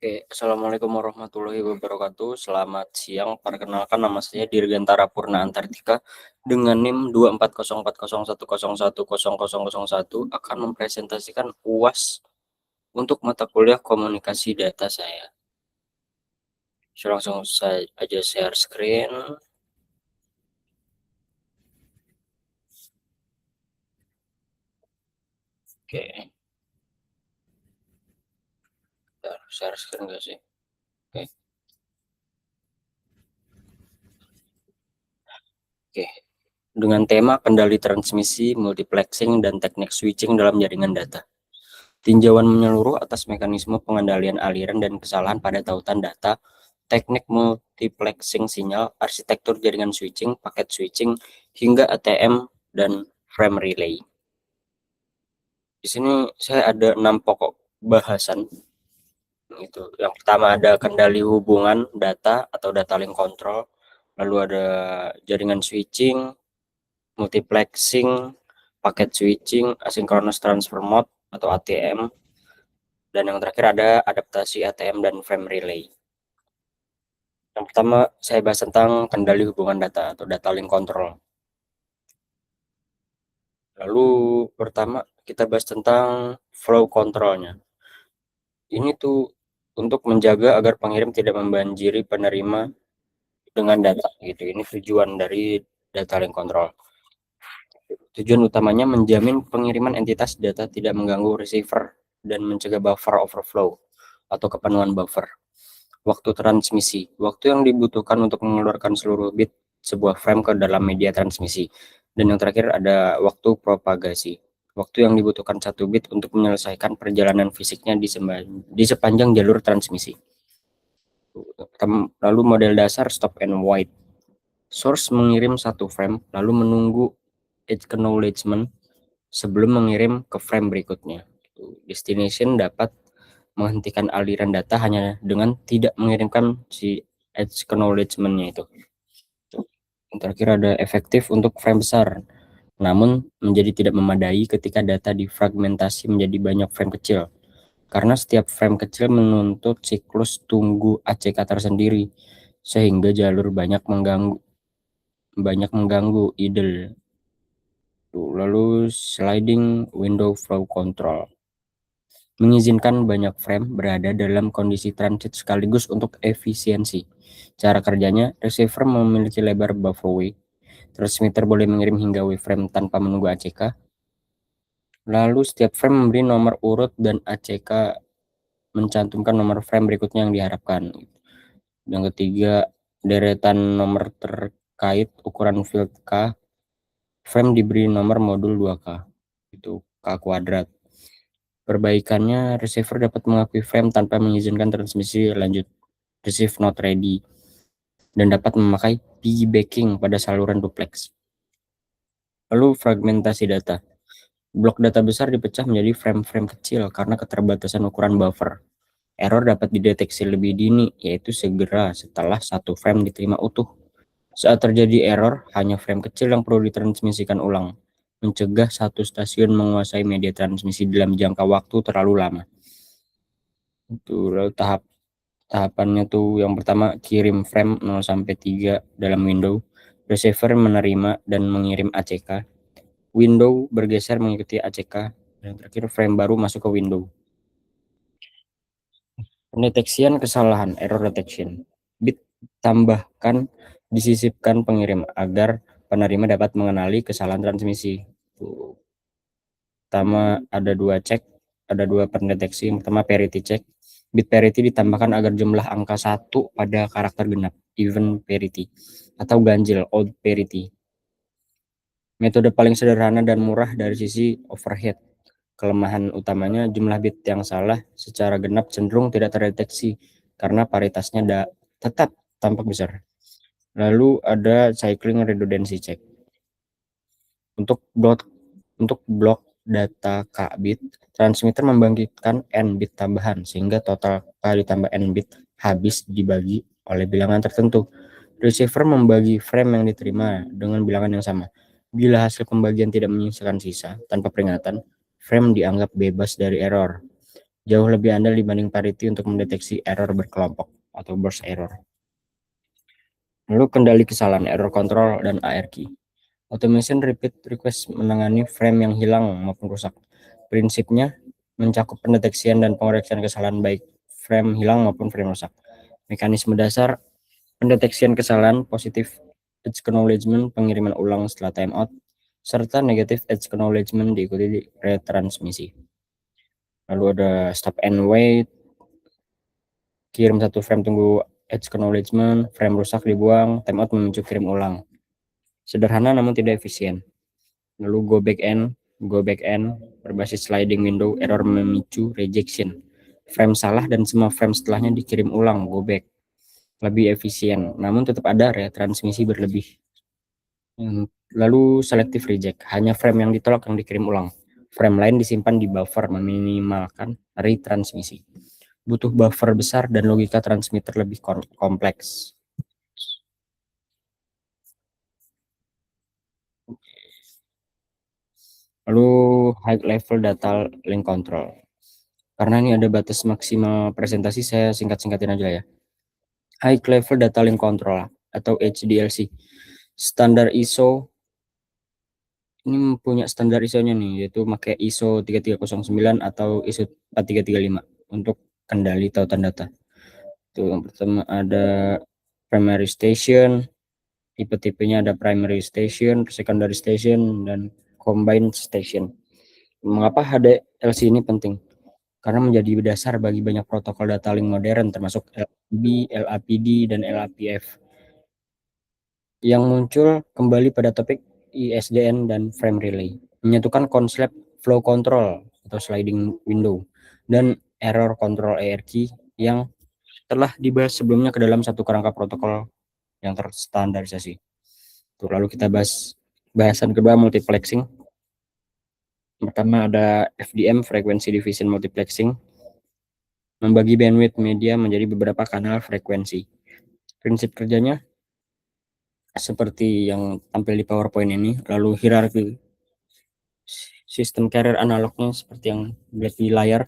Oke, assalamualaikum warahmatullahi wabarakatuh. Selamat siang. Perkenalkan, nama saya Dirgantara Purna Antartika dengan NIM 2404011101001 akan mempresentasikan UAS untuk mata kuliah komunikasi data saya. Langsung saya aja share screen. Oke, share screen gak sih? Oke. Oke. Dengan tema kendali transmisi, multiplexing, dan teknik switching dalam jaringan data. Tinjauan menyeluruh atas mekanisme pengendalian aliran dan kesalahan pada tautan data, teknik multiplexing sinyal, arsitektur jaringan switching, paket switching, hingga ATM dan frame relay. Di sini saya ada 6 pokok bahasan. Itu. Yang pertama ada kendali hubungan data atau data link control, lalu ada jaringan switching, multiplexing, paket switching, asynchronous transfer mode atau ATM, dan yang terakhir ada adaptasi ATM dan frame relay. Yang pertama saya bahas tentang kendali hubungan data atau data link control. Lalu pertama kita bahas tentang flow controlnya. Ini tuh untuk menjaga agar pengirim tidak membanjiri penerima dengan data gitu. Ini tujuan dari data link control. Tujuan utamanya menjamin pengiriman entitas data tidak mengganggu receiver dan mencegah buffer overflow atau kepenuhan buffer. Waktu transmisi, waktu yang dibutuhkan untuk mengeluarkan seluruh bit sebuah frame ke dalam media transmisi. Dan yang terakhir ada waktu propagasi, waktu yang dibutuhkan satu bit untuk menyelesaikan perjalanan fisiknya di sepanjang jalur transmisi. Lalu model dasar stop and wait. Source mengirim satu frame, lalu menunggu acknowledgement sebelum mengirim ke frame berikutnya. Destination dapat menghentikan aliran data hanya dengan tidak mengirimkan si acknowledgement-nya itu. Yang terakhir ada efektif untuk frame besar, namun menjadi tidak memadai ketika data difragmentasi menjadi banyak frame kecil. Karena setiap frame kecil menuntut siklus tunggu ACK tersendiri, sehingga jalur banyak mengganggu idle. Lalu sliding window flow control mengizinkan banyak frame berada dalam kondisi transit sekaligus untuk efisiensi. Cara kerjanya, receiver memiliki lebar buffer W, transmitter boleh mengirim hingga W-frame tanpa menunggu ACK. Lalu setiap frame memberi nomor urut dan ACK mencantumkan nomor frame berikutnya yang diharapkan. Yang ketiga, deretan nomor terkait ukuran field K, frame diberi nomor modul 2K, itu K kuadrat. Perbaikannya, receiver dapat mengakui frame tanpa mengizinkan transmisi lanjut, receive not ready, dan dapat memakai piggybacking pada saluran duplex. Lalu fragmentasi data. Blok data besar dipecah menjadi frame-frame kecil karena keterbatasan ukuran buffer. Error dapat dideteksi lebih dini, yaitu segera setelah satu frame diterima utuh. Saat terjadi error, hanya frame kecil yang perlu ditransmisikan ulang, mencegah satu stasiun menguasai media transmisi dalam jangka waktu terlalu lama. Itu tahapannya tuh yang pertama kirim frame 0 sampai 3 dalam window, receiver menerima dan mengirim ACK, window bergeser mengikuti ACK, dan terakhir frame baru masuk ke window. Pendeteksian kesalahan, error detection. Bit tambahkan disisipkan pengirim agar penerima dapat mengenali kesalahan transmisi. Pertama ada dua pendeteksi. Yang pertama parity check. Bit parity ditambahkan agar jumlah angka 1 pada karakter genap, even parity, atau ganjil, odd parity. Metode paling sederhana dan murah dari sisi overhead. Kelemahan utamanya jumlah bit yang salah secara genap cenderung tidak terdeteksi karena paritasnya tetap tampak besar. Lalu ada cycling redundancy check. Untuk blok data K bit, transmitter membangkitkan N bit tambahan sehingga total K ditambah N bit habis dibagi oleh bilangan tertentu. Receiver membagi frame yang diterima dengan bilangan yang sama. Bila hasil pembagian tidak menyisakan sisa tanpa peringatan, frame dianggap bebas dari error. jauh lebih andal dibanding parity untuk mendeteksi error berkelompok atau burst error. Lalu kendali kesalahan, error control, dan ARQ. Automation repeat request menangani frame yang hilang maupun rusak. Prinsipnya mencakup pendeteksian dan pengoreksian kesalahan baik frame hilang maupun frame rusak. Mekanisme dasar pendeteksian kesalahan, positif edge acknowledgement, pengiriman ulang setelah timeout, serta negative edge acknowledgement diikuti retransmisi. Lalu ada stop and wait, kirim satu frame tunggu edge acknowledgement, frame rusak dibuang, timeout memicu kirim ulang. Sederhana namun tidak efisien. Lalu go back end berbasis sliding window, error memicu rejection. Frame salah dan semua frame setelahnya dikirim ulang, go back. Lebih efisien, namun tetap ada retransmisi berlebih. Lalu selective reject, hanya frame yang ditolak yang dikirim ulang. Frame lain disimpan di buffer, meminimalkan retransmisi. Butuh buffer besar dan logika transmitter lebih kompleks. Lalu high level data link control. Karena ini ada batas maksimal presentasi, saya singkat-singkatin aja ya. High level data link control atau HDLC. Standar ISO ini punya standar ISO-nya nih, yaitu pakai ISO 3309 atau ISO 4335 untuk kendali tautan data. Itu yang pertama ada primary station, tipe-tipenya ada primary station, secondary station, dan combined station. Mengapa HDLC ini penting? Karena menjadi dasar bagi banyak protokol data link modern termasuk LAPD, LAPD, dan LAPF. Yang muncul kembali pada topik ISDN dan frame relay, menyatukan konsep flow control atau sliding window dan error control ARQ yang telah dibahas sebelumnya ke dalam satu kerangka protokol yang terstandarisasi. Tuh, lalu kita bahas bahasan kedua, multiplexing. Pertama ada FDM, Frequency Division Multiplexing, membagi bandwidth media menjadi beberapa kanal frekuensi. Prinsip kerjanya seperti yang tampil di PowerPoint ini, lalu hierarki sistem carrier analognya seperti yang dilihat di layar.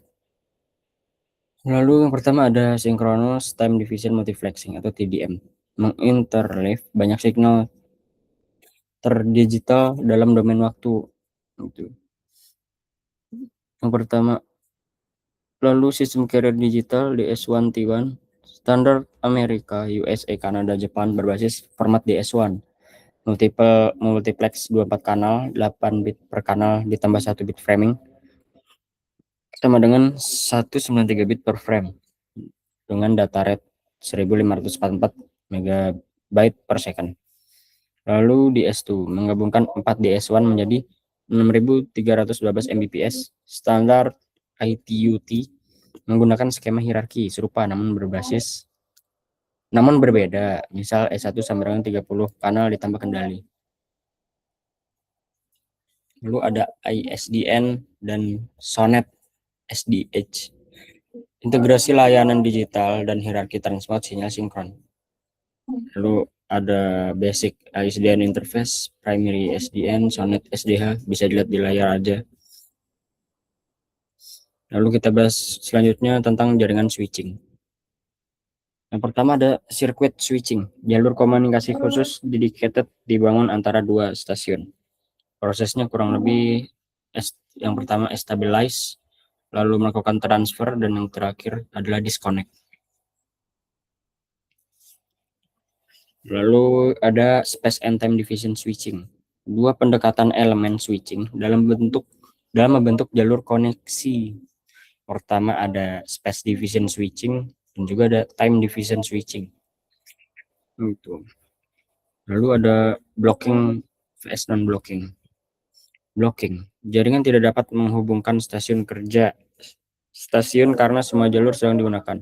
Lalu yang pertama ada synchronous time division multiplexing atau TDM, menginterleave banyak signal terdigital dalam domain waktu. Itu. Yang pertama, lalu sistem carrier digital DS1T1, standar Amerika, USA, Kanada, Jepang berbasis format DS1. Multiplex 24 kanal, 8 bit per kanal ditambah 1 bit framing, sama dengan 193 bit per frame dengan data rate 1544 megabyte per second. Lalu DS2 menggabungkan 4 DS1 menjadi 6312 Mbps, standar ITUT menggunakan skema hierarki serupa namun berbeda, misal S1 sama dengan 30 kanal ditambah kendali. Lalu ada ISDN dan SONET SDH, integrasi layanan digital dan hierarki transport sinyal sinkron. Lalu ada basic ISDN interface, primary SDN, SONET SDH, bisa dilihat di layar aja. Lalu kita bahas selanjutnya tentang jaringan switching. Yang pertama ada circuit switching, jalur komunikasi khusus dedicated dibangun antara dua stasiun. Prosesnya kurang lebih yang pertama stabilize, lalu melakukan transfer, dan yang terakhir adalah disconnect. Lalu ada space and time division switching, dua pendekatan elemen switching dalam membentuk jalur koneksi. Pertama ada space division switching dan juga ada time division switching. Itu. Lalu ada blocking vs non blocking. Blocking, jaringan tidak dapat menghubungkan stasiun karena semua jalur sedang digunakan,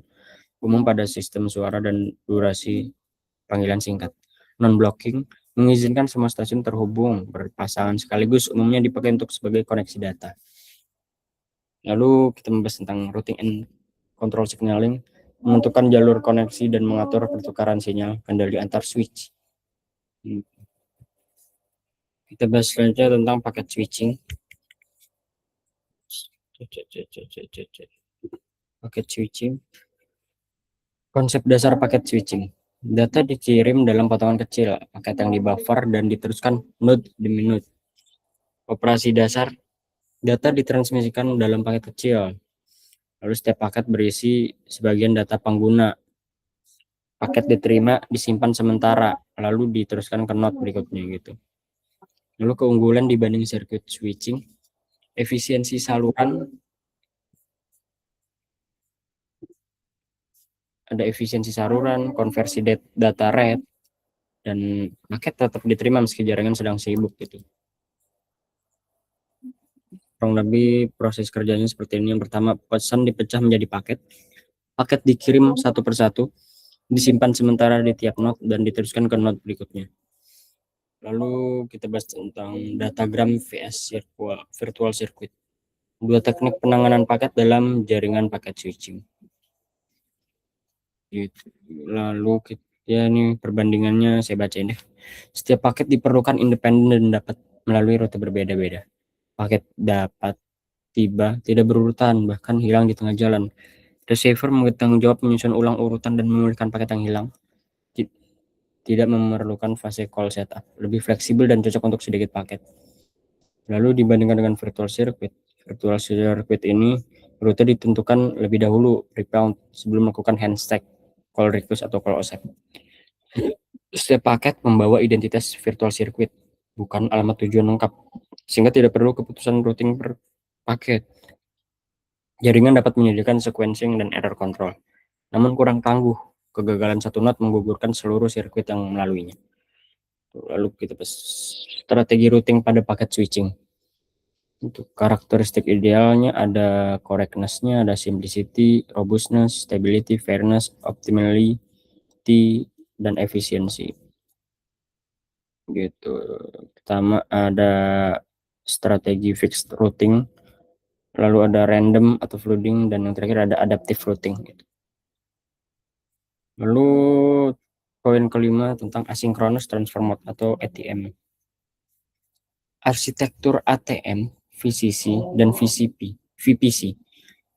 umum pada sistem suara dan durasi panggilan singkat. Non-blocking mengizinkan semua stasiun terhubung berpasangan sekaligus, umumnya dipakai untuk sebagai koneksi data. Lalu kita membahas tentang routing and control signaling, menentukan jalur koneksi dan mengatur pertukaran sinyal kendali antar switch. Kita bahas selanjutnya tentang paket switching. Paket switching. Konsep dasar paket switching. Data dikirim dalam potongan kecil, paket yang dibuffer dan diteruskan node demi node. Operasi dasar, data ditransmisikan dalam paket kecil. Lalu setiap paket berisi sebagian data pengguna. Paket diterima, disimpan sementara, lalu diteruskan ke node berikutnya gitu. Lalu keunggulan dibanding circuit switching, efisiensi saluran, ada efisiensi saluran, konversi data rate, dan paket tetap diterima meski jaringan sedang sibuk gitu. Kurang lebih proses kerjanya seperti ini. Yang pertama, pesan dipecah menjadi paket. Paket dikirim satu persatu, disimpan sementara di tiap node dan diteruskan ke node berikutnya. Lalu kita bahas tentang datagram vs virtual circuit. Dua teknik penanganan paket dalam jaringan paket switching. Gitu. Lalu ya ini perbandingannya saya bacain deh. Setiap paket diperlukan independen dan dapat melalui rute berbeda-beda. Paket dapat tiba tidak berurutan, bahkan hilang di tengah jalan. Receiver bertanggung jawab menyusun ulang urutan dan memulihkan paket yang hilang. Tidak memerlukan fase call setup, lebih fleksibel dan cocok untuk sedikit paket. Lalu dibandingkan dengan virtual circuit ini rute ditentukan lebih dahulu rebound sebelum melakukan handshake, call request atau call accept. Setiap paket membawa identitas virtual circuit, bukan alamat tujuan lengkap, sehingga tidak perlu keputusan routing per paket. Jaringan dapat menyediakan sequencing dan error control, namun kurang tangguh. Kegagalan satu node menggugurkan seluruh sirkuit yang melaluinya. Lalu kita strategi routing pada paket switching. Untuk karakteristik idealnya ada correctness-nya, ada simplicity, robustness, stability, fairness, optimality, dan efisiensi. Gitu. Pertama ada strategi fixed routing, lalu ada random atau flooding, dan yang terakhir ada adaptive routing. Gitu. Lalu poin kelima tentang asynchronous transfer mode atau ATM. Arsitektur ATM, VCC, dan VPC.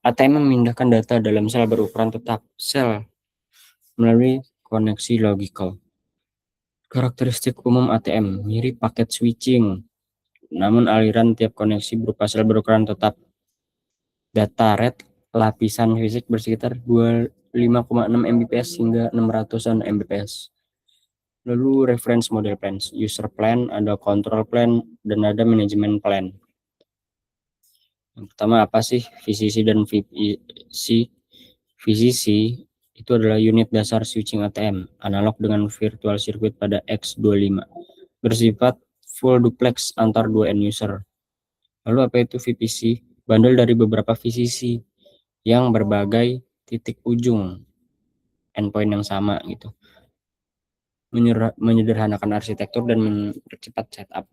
ATM memindahkan data dalam sel berukuran tetap sel melalui koneksi logical. Karakteristik umum ATM mirip paket switching, namun aliran tiap koneksi berupa sel berukuran tetap. Data rate lapisan fisik bersekitar 25,6 Mbps hingga 600-an Mbps. Lalu reference model plans, user plan, ada control plan, dan ada manajemen plan. Yang pertama apa sih VCC dan VPC? VCC itu adalah unit dasar switching ATM, analog dengan virtual circuit pada X25, bersifat full duplex antar dua end user. Lalu apa itu VPC? Bandel dari beberapa VCC yang berbagai titik ujung endpoint yang sama gitu. Menyederhanakan arsitektur dan mempercepat setup.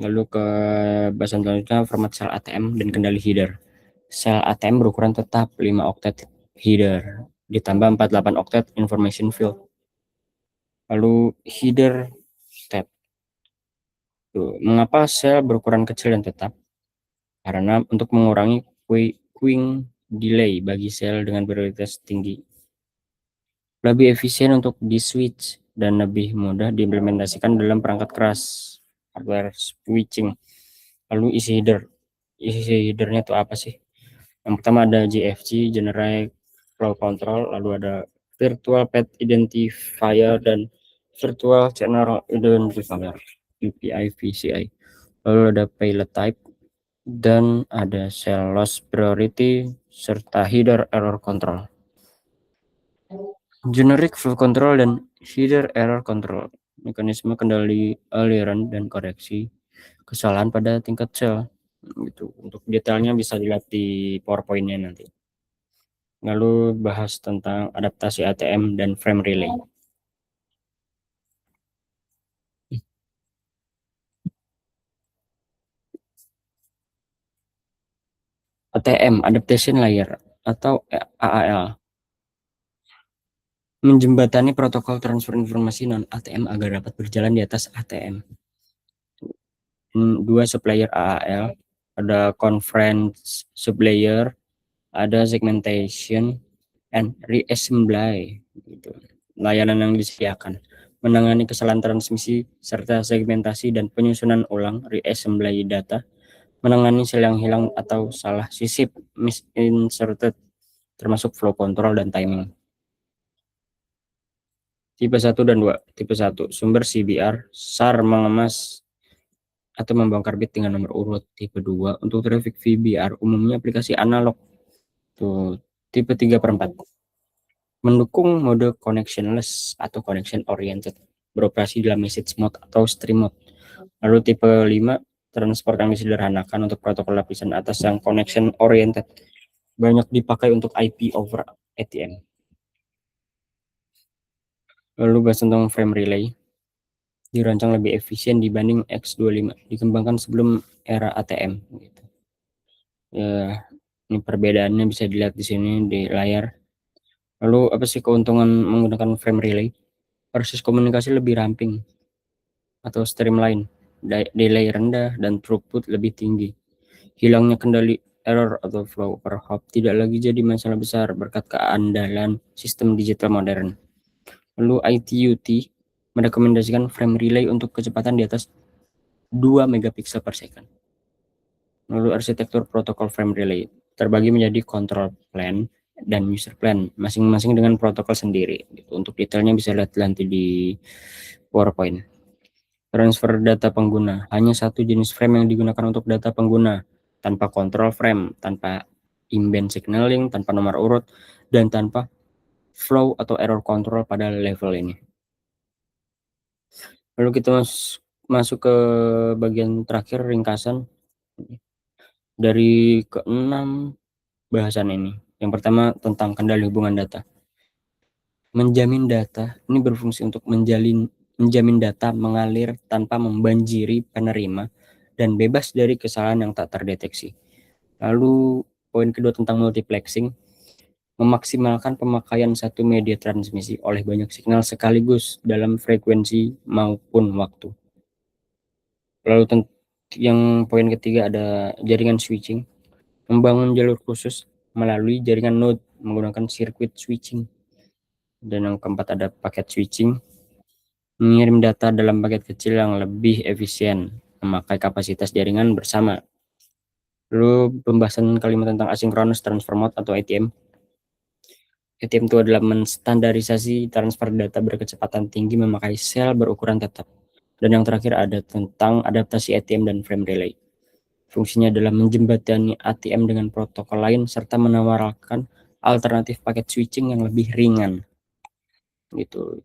Lalu ke bahasan selanjutnya format sel ATM dan kendali header. Sel ATM berukuran tetap 5 oktet header ditambah 48 oktet information field. Lalu header state. Mengapa sel berukuran kecil dan tetap? Karena untuk mengurangi queuing delay bagi sel dengan prioritas tinggi. Lebih efisien untuk di switch dan lebih mudah diimplementasikan dalam perangkat keras hardware switching. Lalu isi headernya itu apa sih? Yang pertama ada GFC, Generic Flow Control, lalu ada Virtual Path Identifier dan Virtual Channel Identifier, VPI, VCI. Lalu ada Payload Type, dan ada Cell Loss Priority, serta Header Error Control. Generic Flow Control dan Header Error Control, mekanisme kendali aliran dan koreksi kesalahan pada tingkat sel. Gitu. Untuk detailnya bisa dilihat di PowerPoint-nya nanti. Lalu bahas tentang adaptasi ATM dan frame relay. ATM, Adaptation Layer atau AAL, menjembatani protokol transfer informasi non ATM agar dapat berjalan di atas ATM. Dua sublayer AAL, ada conference sublayer, ada segmentation and reassembly gitu. Layanan yang disediakan menangani kesalahan transmisi serta segmentasi dan penyusunan ulang reassembly data, menangani sel yang hilang atau salah sisip misinserted, termasuk flow control dan timing. Tipe 1 dan 2. Tipe 1, sumber CBR, SAR mengemas atau membongkar bit dengan nomor urut. Tipe 2, untuk traffic VBR, umumnya aplikasi analog. Tuh, tipe 3/4. Mendukung mode connectionless atau connection oriented, beroperasi dalam message mode atau stream mode. Lalu tipe 5, transport yang disederhanakan untuk protokol lapisan atas yang connection oriented, banyak dipakai untuk IP over ATM. Lalu bahas tentang frame relay, dirancang lebih efisien dibanding X25, dikembangkan sebelum era ATM gitu. Ya, ini perbedaannya bisa dilihat di sini di layar. Lalu apa sih keuntungan menggunakan frame relay? Proses komunikasi lebih ramping atau streamline, delay rendah dan throughput lebih tinggi. Hilangnya kendali error atau flow per hop tidak lagi jadi masalah besar berkat keandalan sistem digital modern. Lalu ITUT merekomendasikan frame relay untuk kecepatan di atas 2 megapiksel per second. Lalu arsitektur protokol frame relay terbagi menjadi control plane dan user plane, masing-masing dengan protokol sendiri. Untuk detailnya bisa lihat nanti di PowerPoint. Transfer data pengguna, hanya satu jenis frame yang digunakan untuk data pengguna, tanpa control frame, tanpa in-band signaling, tanpa nomor urut, dan tanpa flow atau error control pada level ini. Lalu kita masuk ke bagian terakhir, ringkasan dari ke-6 bahasan ini. Yang pertama tentang kendali hubungan data. Menjamin data ini berfungsi untuk menjamin data mengalir tanpa membanjiri penerima dan bebas dari kesalahan yang tak terdeteksi. Lalu poin kedua tentang multiplexing, memaksimalkan pemakaian satu media transmisi oleh banyak signal sekaligus dalam frekuensi maupun waktu. Lalu yang poin ketiga ada jaringan switching, membangun jalur khusus melalui jaringan node menggunakan sirkuit switching. Dan yang keempat ada paket switching, mengirim data dalam paket kecil yang lebih efisien, memakai kapasitas jaringan bersama. Lalu pembahasan kalimat tentang asynchronous transfer mode atau ATM. ATM itu adalah menstandarisasi transfer data berkecepatan tinggi memakai sel berukuran tetap. Dan yang terakhir ada tentang adaptasi ATM dan frame relay. Fungsinya adalah menjembatani ATM dengan protokol lain serta menawarkan alternatif paket switching yang lebih ringan. Gitu.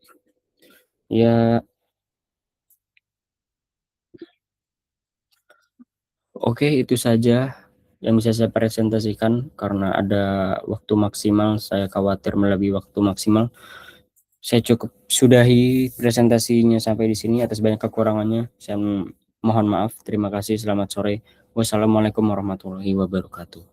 Ya, oke, itu saja yang bisa saya presentasikan karena ada waktu maksimal, saya khawatir melebihi waktu maksimal. Saya cukup sudahi presentasinya sampai di sini. Atas banyak kekurangannya, saya mohon maaf. Terima kasih. Selamat sore. Wassalamualaikum warahmatullahi wabarakatuh.